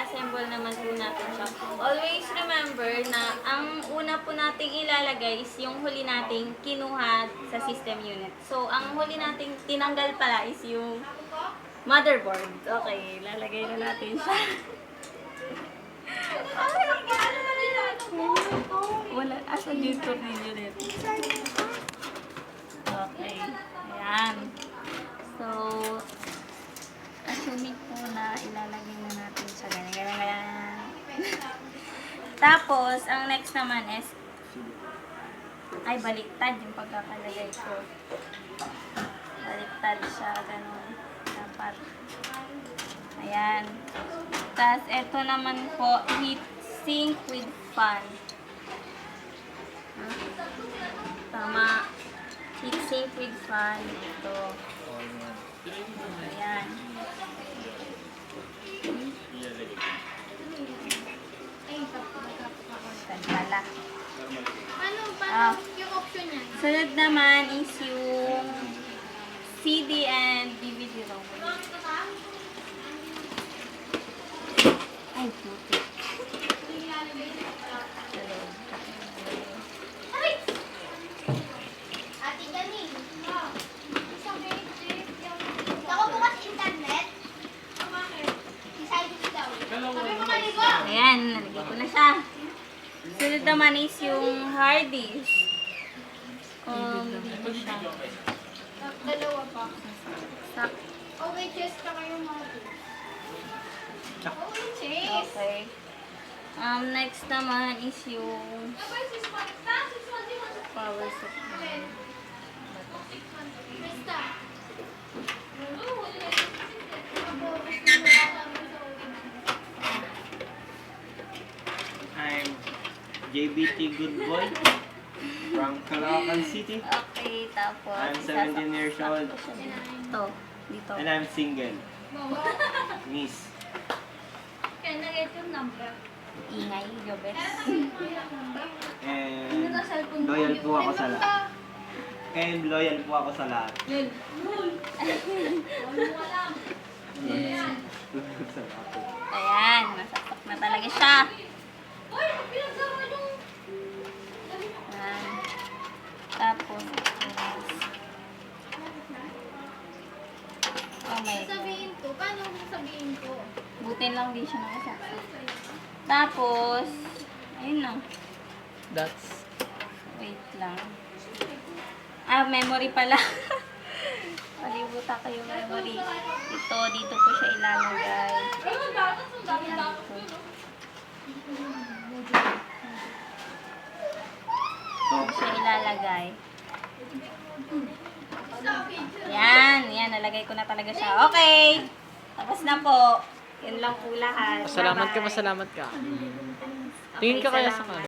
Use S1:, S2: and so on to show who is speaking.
S1: i-assemble naman po natin siya. Always remember na ang una po nating ilalagay is yung huli nating kinuha sa system unit. So, ang huli nating tinanggal pala is yung motherboard. Okay, lalagay na natin siya. Wala, asa dito ninyo nito. Okay, ayan. So, assuming po na ilalagay na natin siya ganyan. Tapos, ang next naman is ay baliktad yung pagkakalagay ko. Baliktad siya, ganun. Dapat. Ayan. Tapos, ito naman po, heat sink with fan. Tama. Heat sink with fan. Ito. Ayan. Pala.
S2: Paano yung option niya?
S1: Sunod naman is yung CD and DVD ROM. Ay, puti.
S2: Ate Janine. Ako bukas internet. Decided daw. Sabi mo maligo.
S1: Ayan, nalagay ko na siya. Sunod naman is yung hard disk. Dito siya.
S2: Dalawa pa.
S1: Sak.
S2: Okay, chess ka kayo mga to. Okay, chess.
S1: Okay. Next naman is yung power supply.
S2: Basta.
S3: I'm JBT Good Boy from Caloocan City.
S1: Okay, tapos
S3: I'm 17 years old.
S1: Ito, dito.
S3: And I'm single. Miss.
S2: Kaya na-get yung number.
S1: Ingay, Jobes.
S3: And loyal po ako sa lahat. And loyal po ako sa lahat. Sa lahat.
S1: Ayan, nasaksak na talaga siya. Ayan. Tapos, oh my God.
S2: Sabihin ko. Paano sabihin ko?
S1: Butin lang din siya nakasaksak. Tapos, ayun na.
S4: That's
S1: Wait lang. Memory pala. Palibutan ko yung memory. Dito po siya ilalagay. Dito siya ilalagay. Yan, nalagay ko na talaga siya. Okay! Tapos na po. Yun lang po lahat.
S4: pasalamat ka,
S1: Bye-bye.
S4: pasalamat ka. Tingin ka
S1: Okay,
S4: kaya sa
S1: salamat.